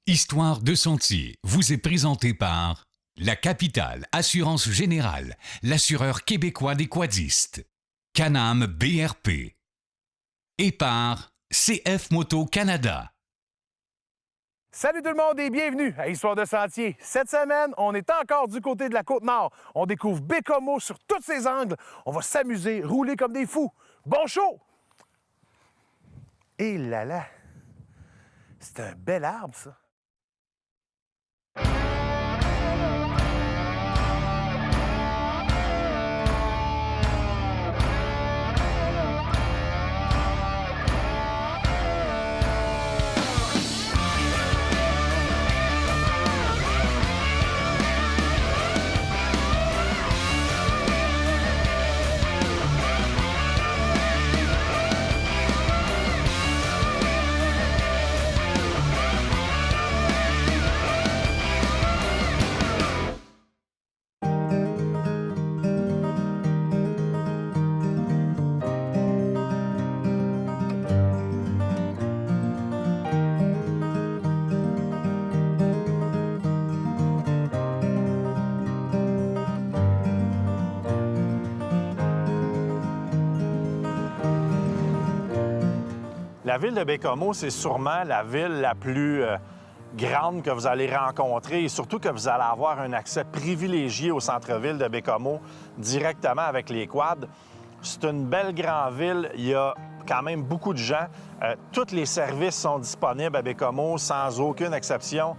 Histoire de sentier vous est présentée par La Capitale Assurance Générale, l'assureur québécois des quadistes, Can-Am BRP et par CF Moto Canada. Salut tout le monde et bienvenue à Histoire de sentier. Cette semaine, on est encore du côté de la Côte-Nord. On découvre Baie-Comeau sur tous ses angles. On va s'amuser, rouler comme des fous. Bon show! Et là, c'est un bel arbre, ça. La ville de Baie-Comeau, c'est sûrement la ville la plus grande que vous allez rencontrer et surtout que vous allez avoir un accès privilégié au centre-ville de Baie-Comeau directement avec les quads. C'est une belle grande ville. Il y a quand même beaucoup de gens. Tous les services sont disponibles à Baie-Comeau sans aucune exception.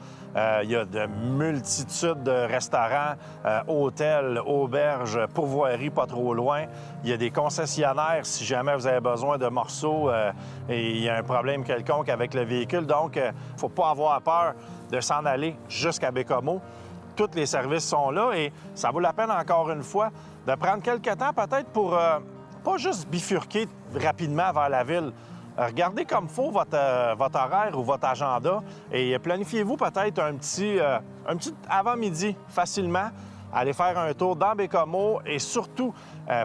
Il y a de multitudes de restaurants, hôtels, auberges, pourvoiries pas trop loin. Il y a des concessionnaires si jamais vous avez besoin de morceaux et il y a un problème quelconque avec le véhicule. Donc, il ne faut pas avoir peur de s'en aller jusqu'à Baie-Comeau. Tous les services sont là et ça vaut la peine, encore une fois, de prendre quelques temps peut-être pour pas juste bifurquer rapidement vers la ville. Regardez comme faut votre horaire ou votre agenda et planifiez-vous peut-être un petit avant-midi facilement. Allez faire un tour dans Baie-Comeau et surtout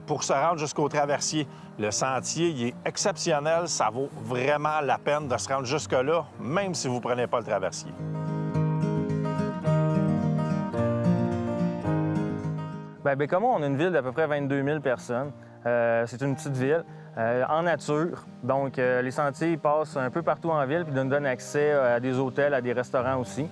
pour se rendre jusqu'au traversier. Le sentier, il est exceptionnel. Ça vaut vraiment la peine de se rendre jusque-là, même si vous ne prenez pas le traversier. Bien, Baie-Comeau, on a une ville d'à peu près 22 000 personnes. C'est une petite ville en nature. Donc, les sentiers passent un peu partout en ville puis nous donnent accès à des hôtels, à des restaurants aussi.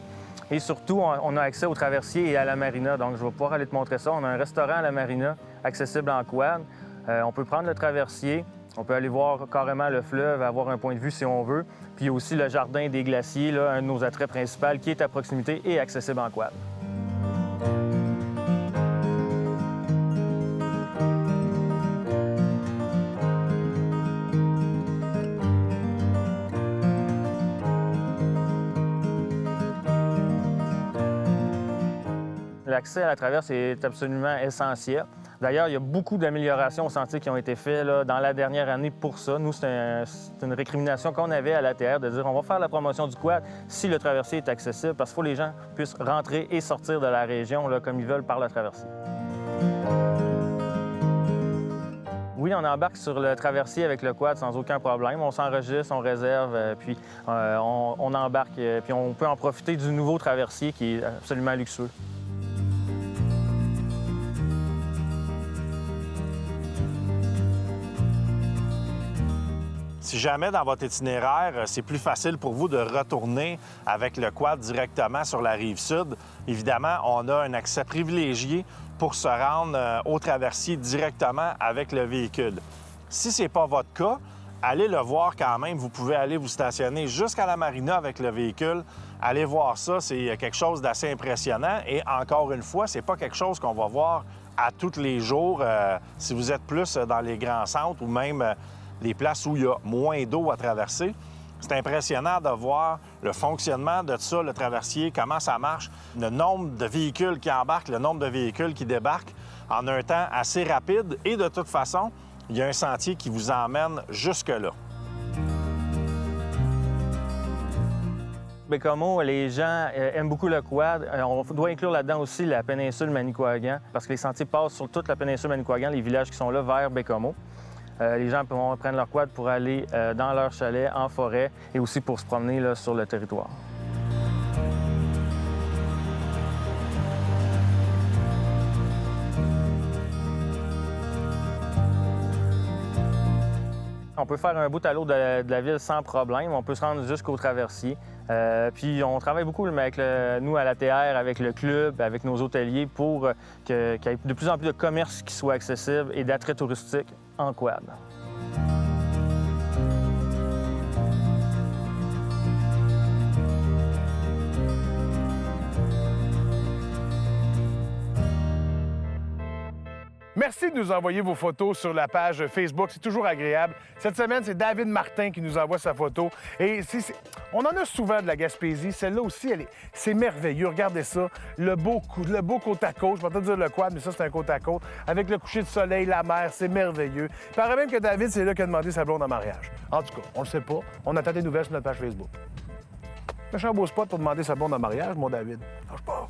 Et surtout, on a accès au traversier et à la marina. Donc, je vais pouvoir aller te montrer ça. On a un restaurant à la marina, accessible en quad. On peut prendre le traversier. On peut aller voir carrément le fleuve, avoir un point de vue si on veut. Puis, il y a aussi le jardin des glaciers, là, un de nos attraits principaux, qui est à proximité et accessible en quad. L'accès à la traverse est absolument essentiel. D'ailleurs, il y a beaucoup d'améliorations au sentier qui ont été faites là, dans la dernière année pour ça. Nous, c'est une récrimination qu'on avait à l'ATR de dire on va faire la promotion du quad si le traversier est accessible parce qu'il faut que les gens puissent rentrer et sortir de la région là, comme ils veulent par le traversier. Oui, on embarque sur le traversier avec le quad sans aucun problème. On s'enregistre, on réserve, puis on embarque, puis on peut en profiter du nouveau traversier qui est absolument luxueux. Si jamais dans votre itinéraire, c'est plus facile pour vous de retourner avec le quad directement sur la rive sud, évidemment, on a un accès privilégié pour se rendre au traversier directement avec le véhicule. Si ce n'est pas votre cas, allez le voir quand même. Vous pouvez aller vous stationner jusqu'à la marina avec le véhicule. Allez voir ça, c'est quelque chose d'assez impressionnant. Et encore une fois, c'est pas quelque chose qu'on va voir à tous les jours si vous êtes plus dans les grands centres ou même les places où il y a moins d'eau à traverser. C'est impressionnant de voir le fonctionnement de ça, le traversier, comment ça marche, le nombre de véhicules qui embarquent, le nombre de véhicules qui débarquent en un temps assez rapide. Et de toute façon, il y a un sentier qui vous emmène jusque-là. Baie-Comeau, les gens aiment beaucoup le quad. On doit inclure là-dedans aussi la péninsule Manicouagan parce que les sentiers passent sur toute la péninsule Manicouagan, les villages qui sont là, vers Baie-Comeau. Les gens pourront prendre leur quad pour aller dans leur chalet, en forêt, et aussi pour se promener là, sur le territoire. On peut faire un bout à l'autre de la ville sans problème. On peut se rendre jusqu'au traversier. Puis on travaille beaucoup avec nous à l'ATR, avec le club, avec nos hôteliers pour qu'il y ait de plus en plus de commerces qui soient accessibles et d'attraits touristiques en quad. Merci de nous envoyer vos photos sur la page Facebook. C'est toujours agréable. Cette semaine, c'est David Martin qui nous envoie sa photo. Et on en a souvent de la Gaspésie. Celle-là aussi, c'est merveilleux. Regardez ça. Le beau côte à côte. Je vais pas dire le quad, mais ça, c'est un côte à côte. Avec le coucher de soleil, la mer, c'est merveilleux. Il paraît même que David, c'est là qu'il a demandé sa blonde en mariage. En tout cas, on le sait pas. On attend des nouvelles sur notre page Facebook. Méchant beau spot pour demander sa blonde en mariage, mon David. Lâche pas.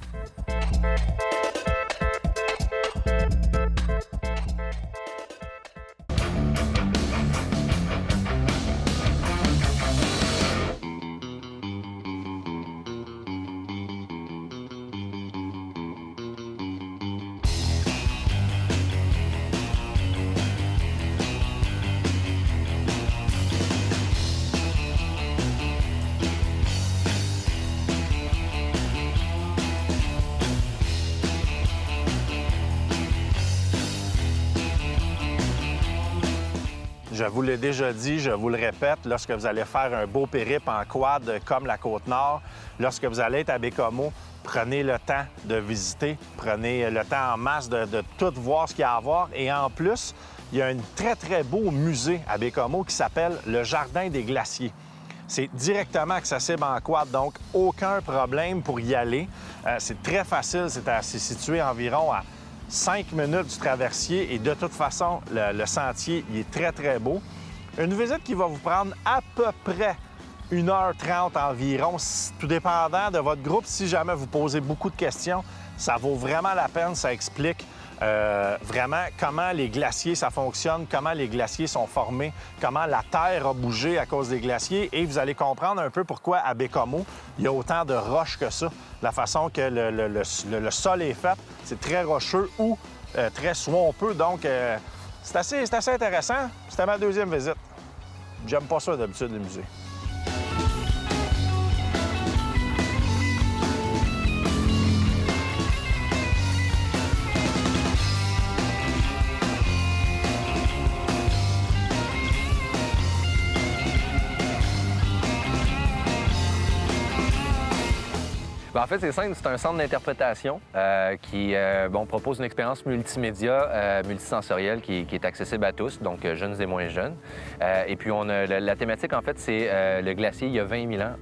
Je vous l'ai déjà dit, je vous le répète, lorsque vous allez faire un beau périple en quad comme la Côte-Nord, lorsque vous allez être à Baie-Comeau, prenez le temps de visiter, prenez le temps en masse de tout voir ce qu'il y a à voir. Et en plus, il y a un très beau musée à Baie-Comeau qui s'appelle le Jardin des Glaciers. C'est directement accessible en quad, donc aucun problème pour y aller. C'est très facile, c'est situé environ à 5 minutes du traversier et de toute façon, le sentier il est très beau. Une visite qui va vous prendre à peu près 1h30 environ, tout dépendant de votre groupe. Si jamais vous posez beaucoup de questions, ça vaut vraiment la peine, ça explique vraiment comment les glaciers, ça fonctionne, comment les glaciers sont formés, comment la terre a bougé à cause des glaciers. Et vous allez comprendre un peu pourquoi à Baie-Comeau, il y a autant de roches que ça. La façon que le sol est fait, c'est très rocheux ou très swampeux. Donc, c'est assez intéressant. C'était ma deuxième visite. J'aime pas ça d'habitude, le musée. En fait, c'est simple, c'est un centre d'interprétation qui propose une expérience multimédia, multisensorielle qui est accessible à tous, donc jeunes et moins jeunes. Et puis, la thématique, en fait, c'est le glacier il y a 20 000 ans.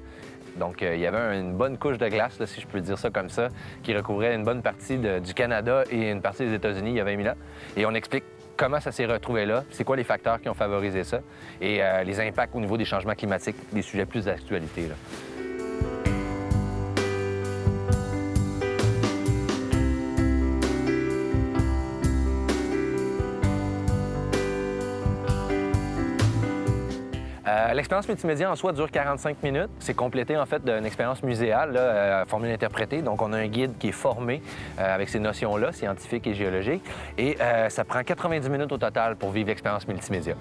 Donc, il y avait une bonne couche de glace, là, si je peux dire ça comme ça, qui recouvrait une bonne partie du Canada et une partie des États-Unis il y a 20 000 ans. Et on explique comment ça s'est retrouvé là, c'est quoi les facteurs qui ont favorisé ça et les impacts au niveau des changements climatiques, des sujets plus d'actualité, là. L'expérience multimédia en soi dure 45 minutes. C'est complété en fait d'une expérience muséale, là, formule interprétée. Donc on a un guide qui est formé avec ces notions-là, scientifiques et géologiques. Et ça prend 90 minutes au total pour vivre l'expérience multimédia.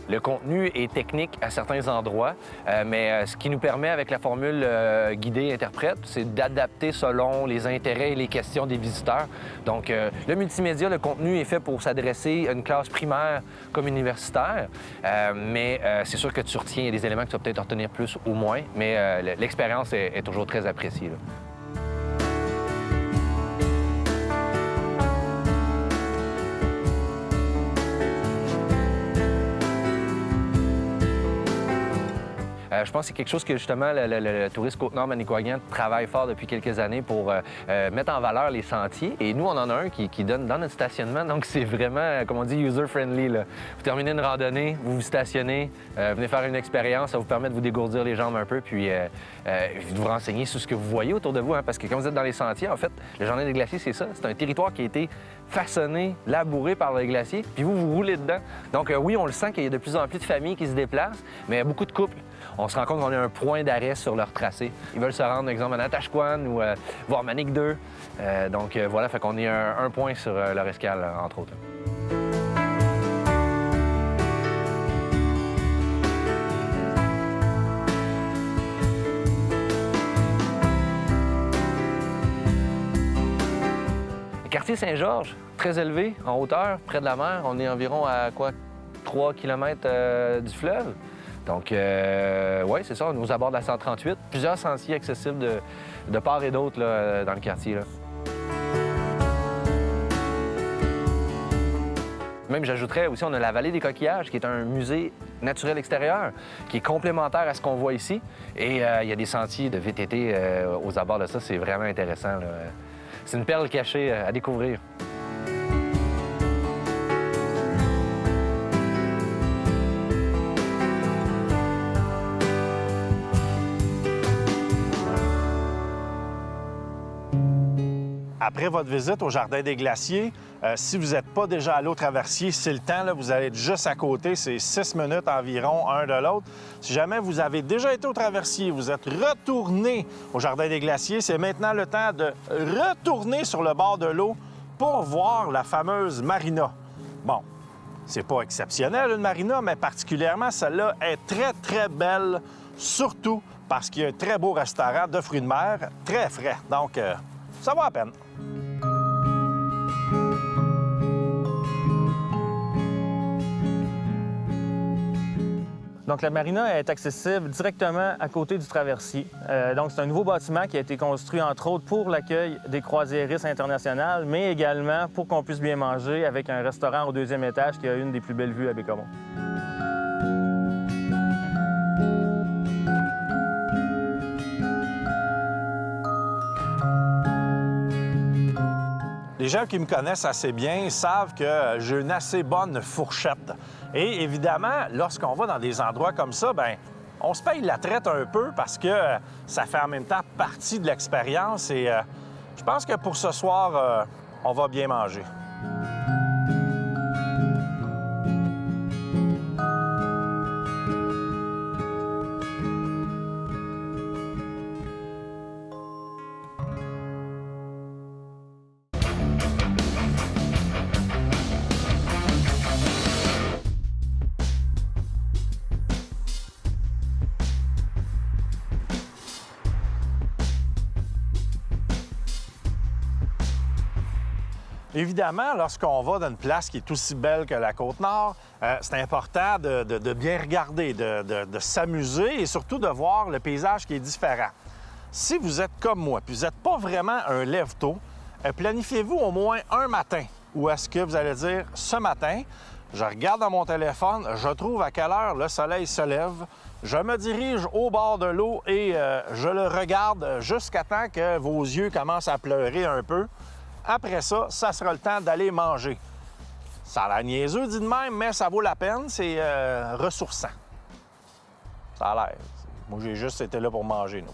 Le contenu est technique à certains endroits, mais ce qui nous permet, avec la formule guidée-interprète, c'est d'adapter selon les intérêts et les questions des visiteurs. Donc, le multimédia, le contenu est fait pour s'adresser à une classe primaire comme universitaire, mais c'est sûr que tu retiens des éléments que tu vas peut-être retenir plus ou moins, mais l'expérience est toujours très appréciée, là. Je pense que c'est quelque chose que, justement, le tourisme Côte-Nord-Manicouagan travaille fort depuis quelques années pour mettre en valeur les sentiers. Et nous, on en a un qui donne dans notre stationnement. Donc, c'est vraiment, comme on dit, user-friendly, là. Vous terminez une randonnée, vous vous stationnez, venez faire une expérience, ça vous permet de vous dégourdir les jambes un peu, puis de vous renseigner sur ce que vous voyez autour de vous. Hein, parce que quand vous êtes dans les sentiers, en fait, le Jardin des Glaciers, c'est ça. C'est un territoire qui a été façonné, labouré par les glaciers, puis vous roulez dedans. Donc, oui, on le sent qu'il y a de plus en plus de familles qui se déplacent, mais il y a beaucoup de couples. On se rend compte qu'on a un point d'arrêt sur leur tracé. Ils veulent se rendre, par exemple, à Natashquan ou voir Manic 2. Donc voilà, fait qu'on est un point sur leur escale, entre autres. Quartier Saint-Georges, très élevé, en hauteur, près de la mer. On est environ à 3 km du fleuve. Donc, oui, c'est ça, on est aux abords de la 138. Plusieurs sentiers accessibles de part et d'autre là, dans le quartier. Là. Même, j'ajouterais aussi, on a la Vallée des Coquillages, qui est un musée naturel extérieur, qui est complémentaire à ce qu'on voit ici. Et il y a des sentiers de VTT aux abords de ça. C'est vraiment intéressant. Là. C'est une perle cachée à découvrir. Après votre visite au Jardin des Glaciers, si vous n'êtes pas déjà allé au Traversier, c'est le temps. Là, vous allez être juste à côté. C'est 6 minutes environ, un de l'autre. Si jamais vous avez déjà été au Traversier, vous êtes retourné au Jardin des Glaciers, c'est maintenant le temps de retourner sur le bord de l'eau pour voir la fameuse marina. Bon, c'est pas exceptionnel, une marina, mais particulièrement, celle-là est très, très belle, surtout parce qu'il y a un très beau restaurant de fruits de mer, très frais. Donc, ça vaut la peine. Donc, la marina est accessible directement à côté du traversier. Donc, c'est un nouveau bâtiment qui a été construit, entre autres, pour l'accueil des croisiéristes internationales, mais également pour qu'on puisse bien manger avec un restaurant au 2e étage qui a une des plus belles vues à Baie-Comeau. Les gens qui me connaissent assez bien savent que j'ai une assez bonne fourchette. Et évidemment, lorsqu'on va dans des endroits comme ça, bien, on se paye la traite un peu parce que ça fait en même temps partie de l'expérience. Et je pense que pour ce soir, on va bien manger. Évidemment, lorsqu'on va dans une place qui est aussi belle que la Côte-Nord, c'est important de bien regarder, de s'amuser et surtout de voir le paysage qui est différent. Si vous êtes comme moi, puis vous n'êtes pas vraiment un lève-tôt, planifiez-vous au moins un matin où est-ce que vous allez dire « ce matin, je regarde dans mon téléphone, je trouve à quelle heure le soleil se lève, je me dirige au bord de l'eau et je le regarde jusqu'à temps que vos yeux commencent à pleurer un peu. Après ça, ça sera le temps d'aller manger. Ça a l'air niaiseux dit de même, mais ça vaut la peine, c'est ressourçant. Ça a l'air. Moi, j'ai juste été là pour manger, nous.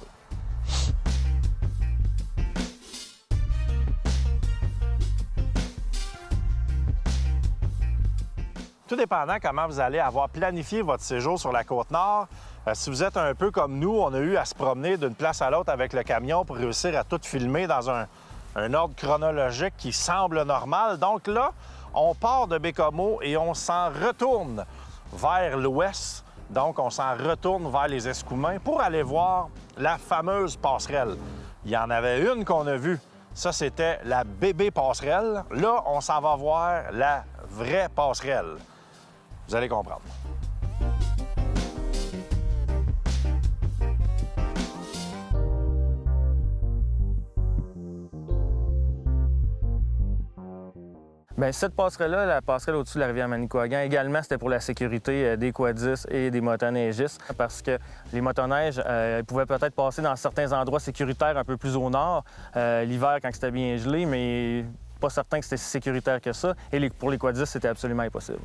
Tout dépendant comment vous allez avoir planifié votre séjour sur la Côte-Nord, si vous êtes un peu comme nous, on a eu à se promener d'une place à l'autre avec le camion pour réussir à tout filmer dans un ordre chronologique qui semble normal. Donc là, on part de Baie-Comeau et on s'en retourne vers l'ouest. Donc, on s'en retourne vers les Escoumins pour aller voir la fameuse passerelle. Il y en avait une qu'on a vue. Ça, c'était la bébé passerelle. Là, on s'en va voir la vraie passerelle. Vous allez comprendre. Bien, cette passerelle-là, la passerelle au-dessus de la rivière Manicouagan, également, c'était pour la sécurité des quadistes et des motoneigistes, parce que les motoneiges pouvaient peut-être passer dans certains endroits sécuritaires un peu plus au nord, l'hiver quand c'était bien gelé, mais pas certain que c'était si sécuritaire que ça. Et pour les quadistes, c'était absolument impossible.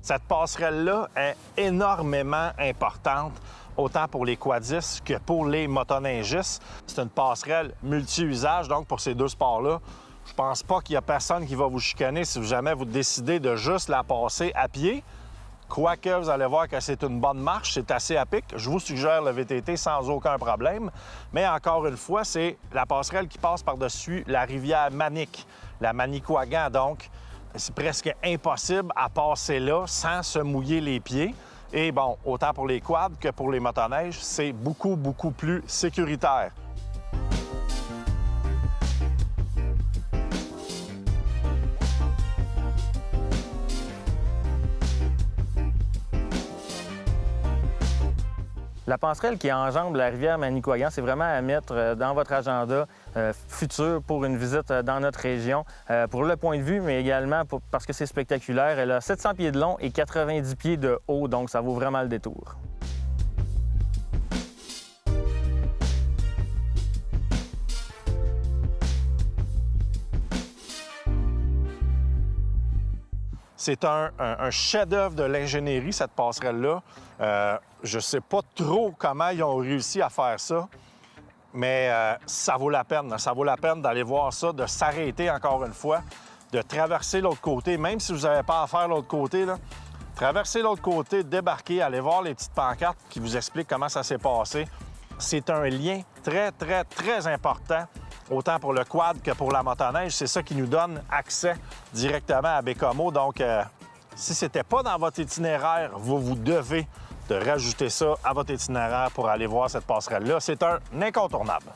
Cette passerelle-là est énormément importante, autant pour les quadistes que pour les motoneigistes. C'est une passerelle multi-usage, donc pour ces deux sports-là, je pense pas qu'il y a personne qui va vous chicaner si jamais vous décidez de juste la passer à pied. Quoique, vous allez voir que c'est une bonne marche, c'est assez à pic. Je vous suggère le VTT sans aucun problème. Mais encore une fois, c'est la passerelle qui passe par-dessus la rivière Manic, la Manicouagan. Donc, c'est presque impossible à passer là sans se mouiller les pieds. Et bon, autant pour les quads que pour les motoneiges, c'est beaucoup, beaucoup plus sécuritaire. La passerelle qui enjambe la rivière Manicouagan, c'est vraiment à mettre dans votre agenda futur pour une visite dans notre région, pour le point de vue, mais également parce que c'est spectaculaire. Elle a 700 pieds de long et 90 pieds de haut, donc ça vaut vraiment le détour. C'est un chef-d'œuvre de l'ingénierie, cette passerelle-là. Je ne sais pas trop comment ils ont réussi à faire ça, mais ça vaut la peine. Ça vaut la peine d'aller voir ça, de s'arrêter encore une fois, de traverser l'autre côté, même si vous n'avez pas à faire l'autre côté. Là, traverser l'autre côté, débarquer, aller voir les petites pancartes qui vous expliquent comment ça s'est passé. C'est un lien très, très, très important, autant pour le quad que pour la motoneige. C'est ça qui nous donne accès directement à Baie-Comeau. Donc, si ce n'était pas dans votre itinéraire, vous devez de rajouter ça à votre itinéraire pour aller voir cette passerelle-là. C'est un incontournable.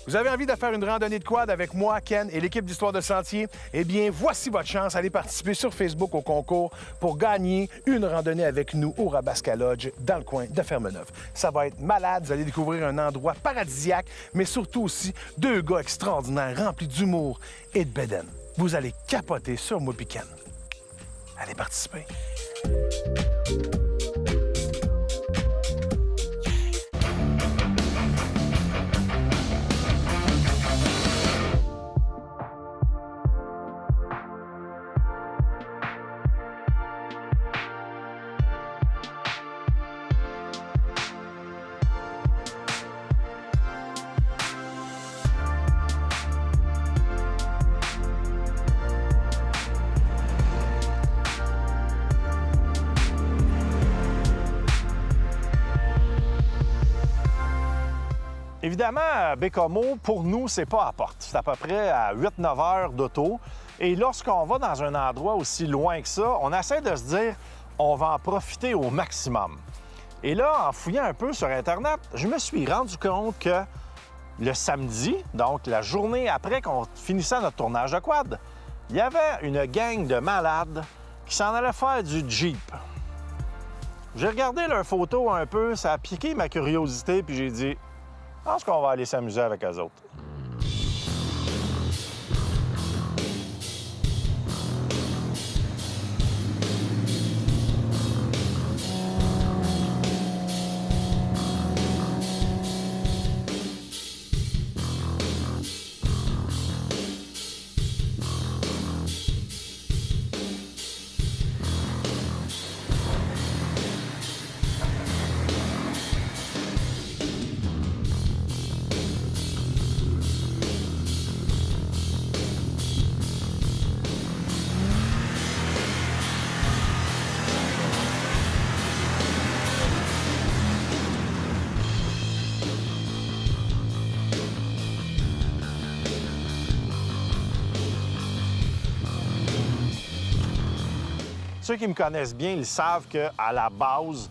Vous avez envie de faire une randonnée de quad avec moi, Ken et l'équipe d'Histoire de Sentier? Eh bien, voici votre chance. Allez participer sur Facebook au concours pour gagner une randonnée avec nous au Rabasca Lodge dans le coin de Fermeneuve. Ça va être malade. Vous allez découvrir un endroit paradisiaque, mais surtout aussi deux gars extraordinaires remplis d'humour et de bédaine. Vous allez capoter sur moi puis Ken. Allez participer. Évidemment, Baie-Comeau, pour nous, c'est pas à porte. C'est à peu près à 8-9 heures d'auto. Et lorsqu'on va dans un endroit aussi loin que ça, on essaie de se dire on va en profiter au maximum. Et là, en fouillant un peu sur Internet, je me suis rendu compte que le samedi, donc la journée après qu'on finissait notre tournage de quad, il y avait une gang de malades qui s'en allaient faire du Jeep. J'ai regardé leurs photos un peu, ça a piqué ma curiosité, puis j'ai dit je pense qu'on va aller s'amuser avec eux autres. Ceux qui me connaissent bien, ils savent qu'à la base,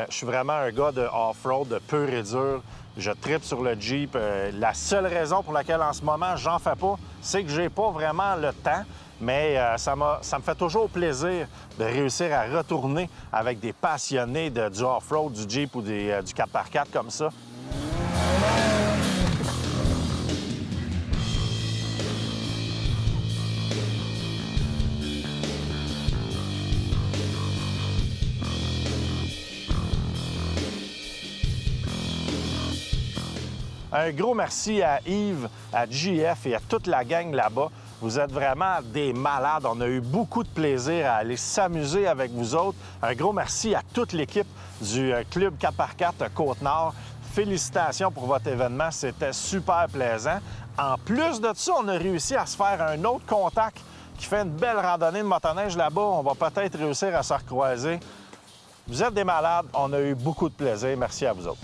je suis vraiment un gars de off-road, de pur et dur. Je tripe sur le Jeep. La seule raison pour laquelle en ce moment, j'en fais pas, c'est que j'ai pas vraiment le temps. mais ça me fait toujours plaisir de réussir à retourner avec des passionnés du off-road, du Jeep ou du 4x4 comme ça. Un gros merci à Yves, à JF et à toute la gang là-bas. Vous êtes vraiment des malades. On a eu beaucoup de plaisir à aller s'amuser avec vous autres. Un gros merci à toute l'équipe du Club 4x4 Côte-Nord. Félicitations pour votre événement. C'était super plaisant. En plus de ça, on a réussi à se faire un autre contact qui fait une belle randonnée de motoneige là-bas. On va peut-être réussir à se recroiser. Vous êtes des malades. On a eu beaucoup de plaisir. Merci à vous autres.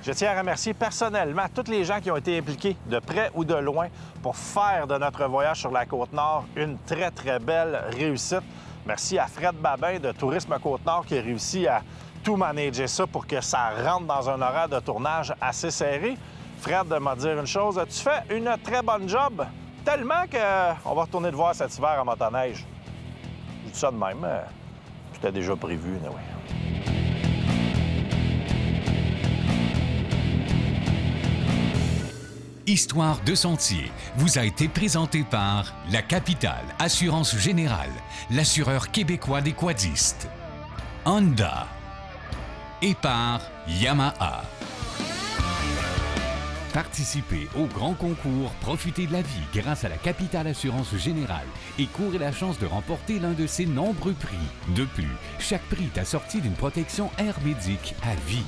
Je tiens à remercier personnellement tous les gens qui ont été impliqués de près ou de loin pour faire de notre voyage sur la Côte-Nord une très, très belle réussite. Merci à Fred Babin de Tourisme Côte-Nord qui a réussi à tout manager ça pour que ça rentre dans un horaire de tournage assez serré. Fred m'a dit une chose, tu fais une très bonne job, tellement qu'on va retourner te voir cet hiver en motoneige. Je dis ça de même, c'était déjà prévu, oui. Histoire de sentier vous a été présentée par La Capitale Assurance Générale, l'assureur québécois des quadistes, Honda et par Yamaha. Participez au grand concours Profitez de la vie grâce à la Capitale Assurance Générale et courez la chance de remporter l'un de ses nombreux prix. De plus, chaque prix est assorti d'une protection air médic à vie.